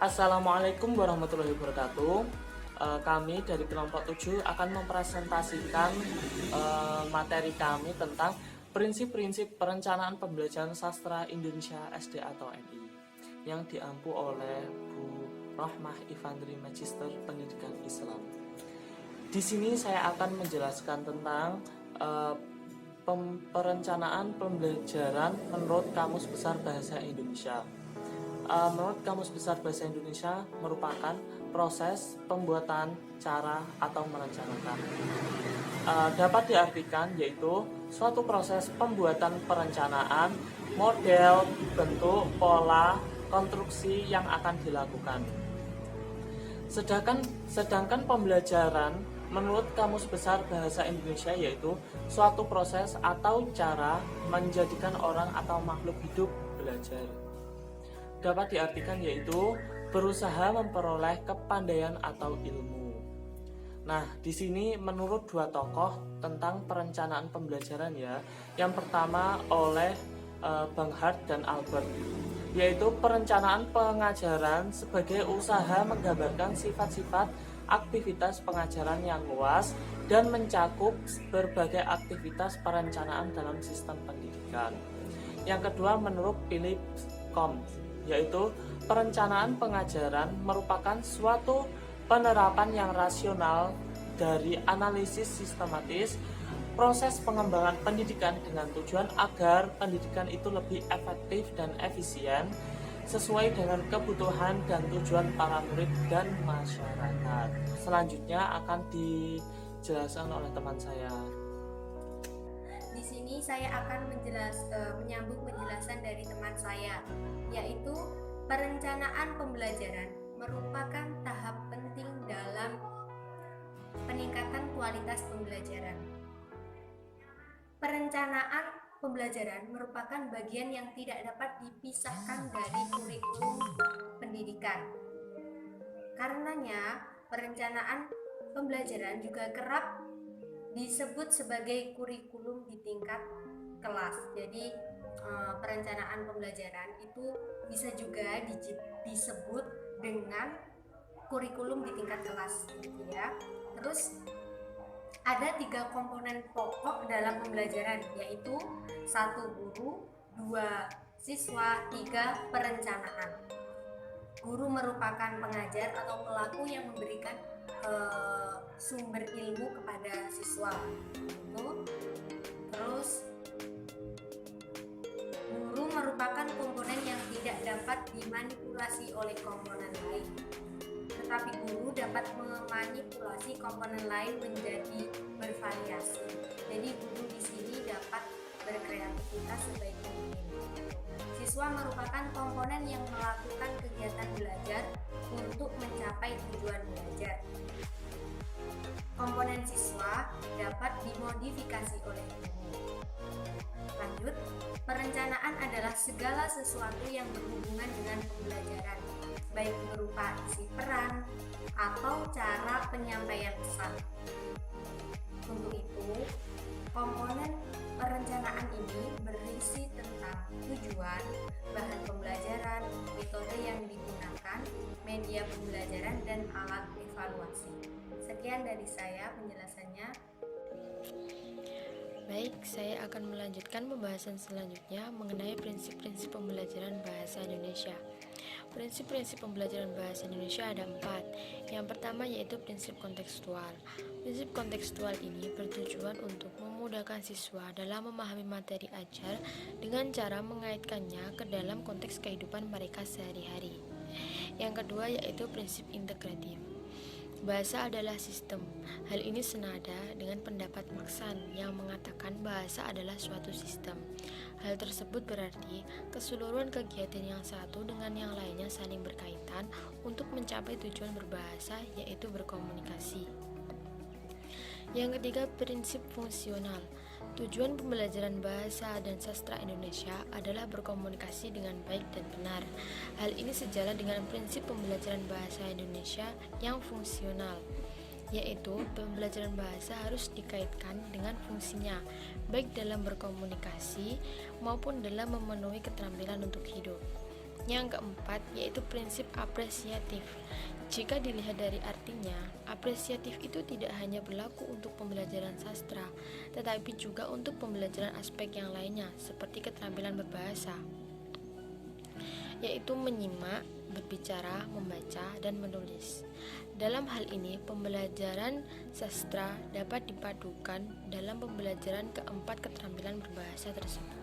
Assalamualaikum warahmatullahi wabarakatuh. Kami dari kelompok 7 akan mempresentasikan materi kami tentang prinsip-prinsip perencanaan pembelajaran sastra Indonesia SD atau MI yang diampu oleh Bu Rohmah Ivandri Magister Pendidikan Islam. Di sini saya akan menjelaskan tentang perencanaan pembelajaran menurut Kamus Besar Bahasa Indonesia. Menurut Kamus Besar Bahasa Indonesia merupakan proses pembuatan cara atau merencanakan. Dapat diartikan yaitu suatu proses pembuatan perencanaan, model, bentuk, pola, konstruksi yang akan dilakukan. Sedangkan pembelajaran menurut Kamus Besar Bahasa Indonesia yaitu suatu proses atau cara menjadikan orang atau makhluk hidup belajar. Dapat diartikan yaitu berusaha memperoleh kepandaian atau ilmu. Nah, di sini menurut dua tokoh tentang perencanaan pembelajaran ya. Yang pertama oleh Bang Hart dan Albert, yaitu perencanaan pengajaran sebagai usaha menggambarkan sifat-sifat aktivitas pengajaran yang luas dan mencakup berbagai aktivitas perencanaan dalam sistem pendidikan. Yang kedua menurut Philip Combs, yaitu perencanaan pengajaran merupakan suatu penerapan yang rasional dari analisis sistematis proses pengembangan pendidikan dengan tujuan agar pendidikan itu lebih efektif dan efisien sesuai dengan kebutuhan dan tujuan para murid dan masyarakat. Selanjutnya akan dijelaskan oleh teman saya. Di sini saya akan menyambung penjelasan dari teman saya, yaitu perencanaan pembelajaran merupakan tahap penting dalam peningkatan kualitas pembelajaran. Perencanaan pembelajaran merupakan bagian yang tidak dapat dipisahkan dari kurikulum pendidikan. Karenanya, perencanaan pembelajaran juga kerap disebut sebagai kurikulum di tingkat kelas. Jadi perencanaan pembelajaran itu bisa juga disebut dengan kurikulum di tingkat kelas gitu ya. Terus ada 3 komponen pokok dalam pembelajaran, yaitu 1 guru, 2 siswa, 3 perencanaan. Guru merupakan pengajar atau pelaku yang memberikan sumber ilmu kepada siswa. Terus guru merupakan komponen yang tidak dapat dimanipulasi oleh komponen lain, tetapi guru dapat memanipulasi komponen lain menjadi bervariasi. Jadi guru di sini dapat berkreativitas sebaik mungkin. Siswa merupakan komponen yang melakukan kegiatan belajar untuk mencapai tujuan belajar. Komponen siswa dapat dimodifikasi oleh guru. Lanjut, perencanaan adalah segala sesuatu yang berhubungan dengan pembelajaran, baik berupa isi peran atau cara penyampaian pesan. Untuk itu, komponen perencanaan ini berisi tentang tujuan, bahan pembelajaran, metode yang digunakan, media pembelajaran, dan alat evaluasi. Sekian dari saya penjelasannya. Baik, saya akan melanjutkan pembahasan selanjutnya mengenai prinsip-prinsip pembelajaran bahasa Indonesia. Prinsip-prinsip pembelajaran bahasa Indonesia ada 4. Yang pertama yaitu prinsip kontekstual. Prinsip kontekstual ini bertujuan untuk memudahkan siswa dalam memahami materi ajar dengan cara mengaitkannya ke dalam konteks kehidupan mereka sehari-hari. Yang kedua yaitu prinsip integratif. Bahasa adalah sistem. Hal ini senada dengan pendapat Maxan yang mengatakan bahasa adalah suatu sistem. Hal tersebut berarti keseluruhan kegiatan yang satu dengan yang lainnya saling berkaitan untuk mencapai tujuan berbahasa, yaitu berkomunikasi. Yang ketiga, prinsip fungsional. Tujuan pembelajaran bahasa dan sastra Indonesia adalah berkomunikasi dengan baik dan benar. Hal ini sejalan dengan prinsip pembelajaran bahasa Indonesia yang fungsional, yaitu pembelajaran bahasa harus dikaitkan dengan fungsinya, baik dalam berkomunikasi maupun dalam memenuhi keterampilan untuk hidup. Yang keempat yaitu prinsip apresiatif. Jika dilihat dari artinya, apresiatif itu tidak hanya berlaku untuk pembelajaran sastra, tetapi juga untuk pembelajaran aspek yang lainnya seperti keterampilan berbahasa, yaitu menyimak, berbicara, membaca, dan menulis. Dalam hal ini, pembelajaran sastra dapat dipadukan dalam pembelajaran keempat keterampilan berbahasa tersebut.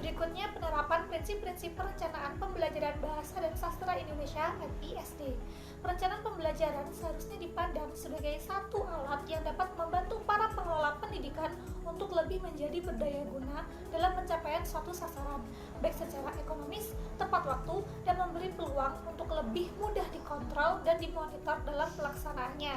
Berikutnya penerapan prinsip-prinsip perencanaan pembelajaran bahasa dan sastra Indonesia (PISD). Perencanaan pembelajaran seharusnya dipandang sebagai satu alat yang dapat membantu para pengelola pendidikan untuk lebih menjadi berdaya guna dalam pencapaian suatu sasaran, baik secara ekonomis, tepat waktu, dan memberi peluang untuk lebih mudah dikontrol dan dimonitor dalam pelaksanaannya.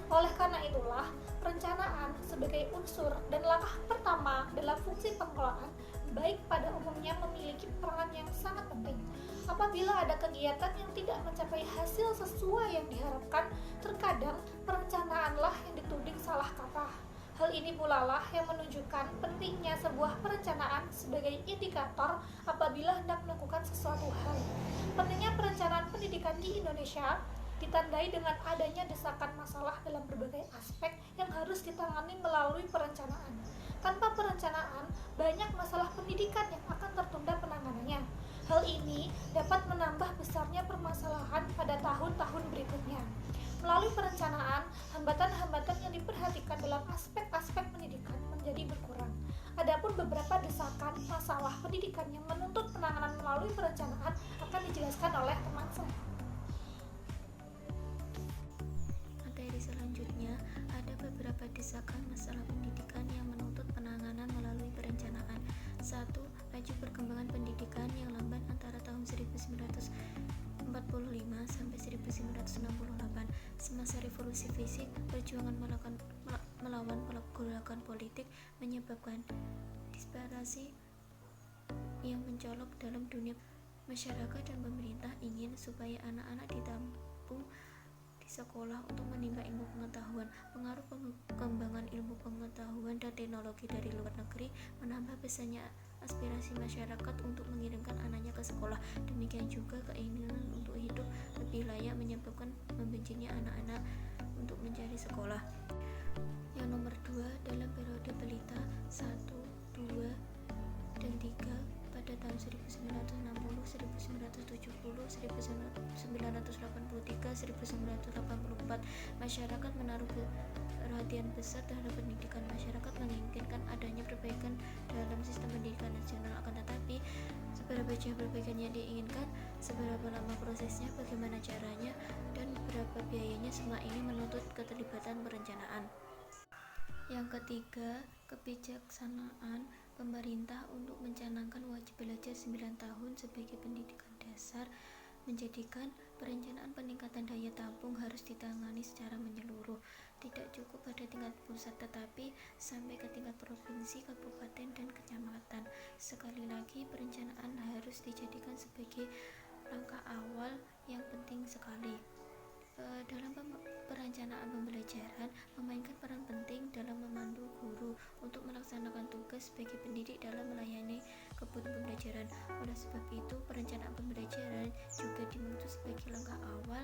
Oleh karena itulah, perencanaan sebagai unsur dan langkah pertama dalam fungsi pengelolaan baik pada umumnya memiliki peran yang sangat penting. Apabila ada kegiatan yang tidak mencapai hasil sesuai yang diharapkan, terkadang perencanaanlah yang dituding salah kaprah. Hal ini pula lah yang menunjukkan pentingnya sebuah perencanaan sebagai indikator apabila hendak melakukan sesuatu hal. Pentingnya perencanaan pendidikan di Indonesia ditandai dengan adanya desakan masalah dalam berbagai aspek yang harus ditangani melalui perencanaan. Tanpa perencanaan, banyak masalah pendidikan yang akan tertunda penanganannya. Hal ini dapat menambah besarnya permasalahan pada tahun-tahun berikutnya. Melalui perencanaan, hambatan-hambatan yang diperhatikan dalam aspek-aspek pendidikan menjadi berkurang. Adapun beberapa desakan masalah pendidikan yang menuntut penanganan melalui perencanaan akan dijelaskan oleh teman saya. Materi selanjutnya, ada beberapa desakan masalah pendidikan yang menuntut penanganan melalui perencanaan. 1. Laju perkembangan pendidikan yang lambat antara tahun 1945 sampai 1968. Semasa revolusi fisik, perjuangan melawan pergolakan politik menyebabkan disparasi yang mencolok dalam dunia. Masyarakat dan pemerintah ingin supaya anak-anak ditampung di sekolah untuk menimba ilmu pengetahuan. Pengaruh pengembangan ilmu pengetahuan dan teknologi dari luar negeri menambah besarnya aspirasi masyarakat untuk mengirimkan anaknya ke sekolah. Demikian juga keinginan untuk hidup lebih layak menyebabkan membencinya anak-anak untuk mencari sekolah. Yang nomor 2, dalam periode Pelita 1, 2, dan 3 pada tahun 1960, 1970, 1983, 1984, masyarakat menaruh perhatian besar terhadap pendidikan. Masyarakat menginginkan adanya perbaikan dalam sistem pendidikan nasional, akan tetapi seberapa jauh perbaikan yang diinginkan, seberapa lama prosesnya, bagaimana caranya, dan berapa biayanya, semua ini menuntut keterlibatan perencanaan. Yang ketiga, kebijaksanaan pemerintah untuk mencanangkan wajib belajar 9 tahun sebagai pendidikan dasar menjadikan perencanaan peningkatan daya tampung harus ditangani secara menyeluruh, tidak cukup pada tingkat pusat tetapi sampai ke tingkat provinsi, kabupaten, dan kecamatan. Sekali lagi, perencanaan harus dijadikan sebagai langkah awal yang penting sekali. Dalam perencanaan pembelajaran memainkan peran penting dalam memandu guru untuk melaksanakan tugas sebagai pendidik dalam melayani kebutuhan pembelajaran. Oleh sebab itu, perencanaan pembelajaran juga dimaksud sebagai langkah awal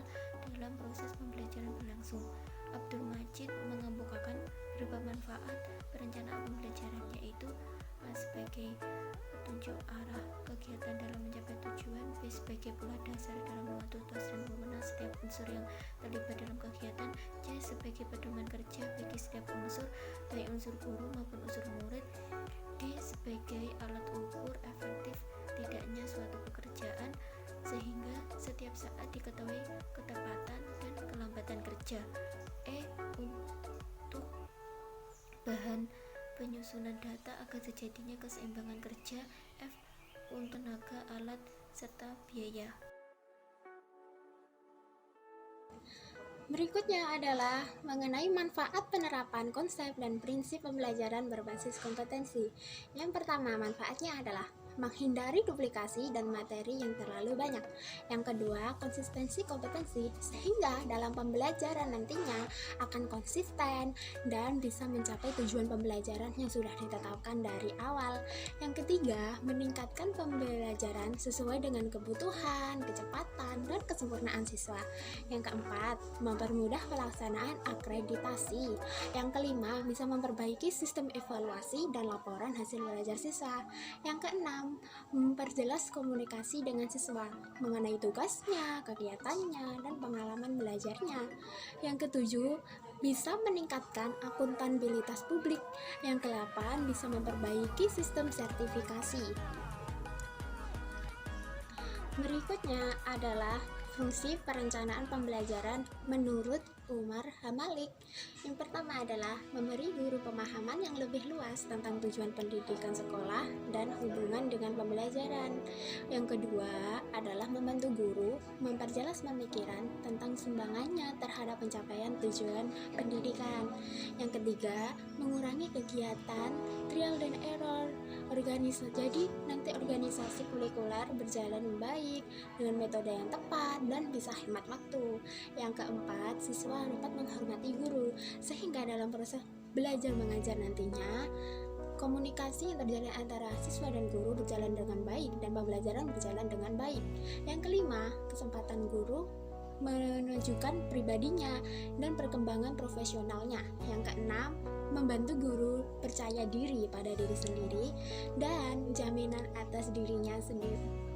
dalam proses pembelajaran berlangsung. Abdul Majid mengemukakan beberapa manfaat perencanaan pembelajaran, yaitu A sebagai petunjuk arah kegiatan dalam mencapai tujuan, B sebagai pola dasar dalam mengatur tugas dan wewenang setiap unsur yang terlibat dalam kegiatan, C sebagai pedoman kerja bagi setiap unsur, baik unsur guru maupun unsur murid, D sebagai alat ukur efektif tidaknya suatu pekerjaan sehingga setiap saat diketahui ketepatan dan kelambatan kerja, E untuk bahan penyusunan data agar terjadinya keseimbangan kerja, F untuk tenaga, alat, serta biaya. Berikutnya adalah mengenai manfaat penerapan konsep dan prinsip pembelajaran berbasis kompetensi. Yang pertama, manfaatnya adalah menghindari duplikasi dan materi yang terlalu banyak. Yang kedua, konsistensi kompetensi, sehingga dalam pembelajaran nantinya akan konsisten dan bisa mencapai tujuan pembelajaran yang sudah ditetapkan dari awal. Yang ketiga, meningkatkan pembelajaran sesuai dengan kebutuhan, kecepatan, dan kesempurnaan siswa. Yang keempat, mempermudah pelaksanaan akreditasi. Yang kelima, bisa memperbaiki sistem evaluasi dan laporan hasil belajar siswa. Yang keenam, memperjelas komunikasi dengan siswa mengenai tugasnya, kegiatannya, dan pengalaman belajarnya. Yang ketujuh, bisa meningkatkan akuntabilitas publik. Yang kedelapan, bisa memperbaiki sistem sertifikasi. Berikutnya adalah fungsi perencanaan pembelajaran menurut Umar Hamalik. Yang pertama adalah memberi guru pemahaman yang lebih luas tentang tujuan pendidikan sekolah dan hubungan dengan pembelajaran. Yang kedua adalah membantu guru memperjelas pemikiran tentang sumbangannya terhadap pencapaian tujuan pendidikan. Yang ketiga, mengurangi kegiatan trial dan error organisasi. Jadi nanti organisasi kurikuler berjalan baik dengan metode yang tepat dan bisa hemat waktu. Yang keempat, siswa dapat menghormati guru sehingga dalam proses belajar mengajar nantinya komunikasi yang terjadi antara siswa dan guru berjalan dengan baik dan pembelajaran berjalan dengan baik. Yang kelima, kesempatan guru menunjukkan pribadinya dan perkembangan profesionalnya. Yang keenam, membantu guru percaya diri pada diri sendiri dan jaminan atas dirinya sendiri.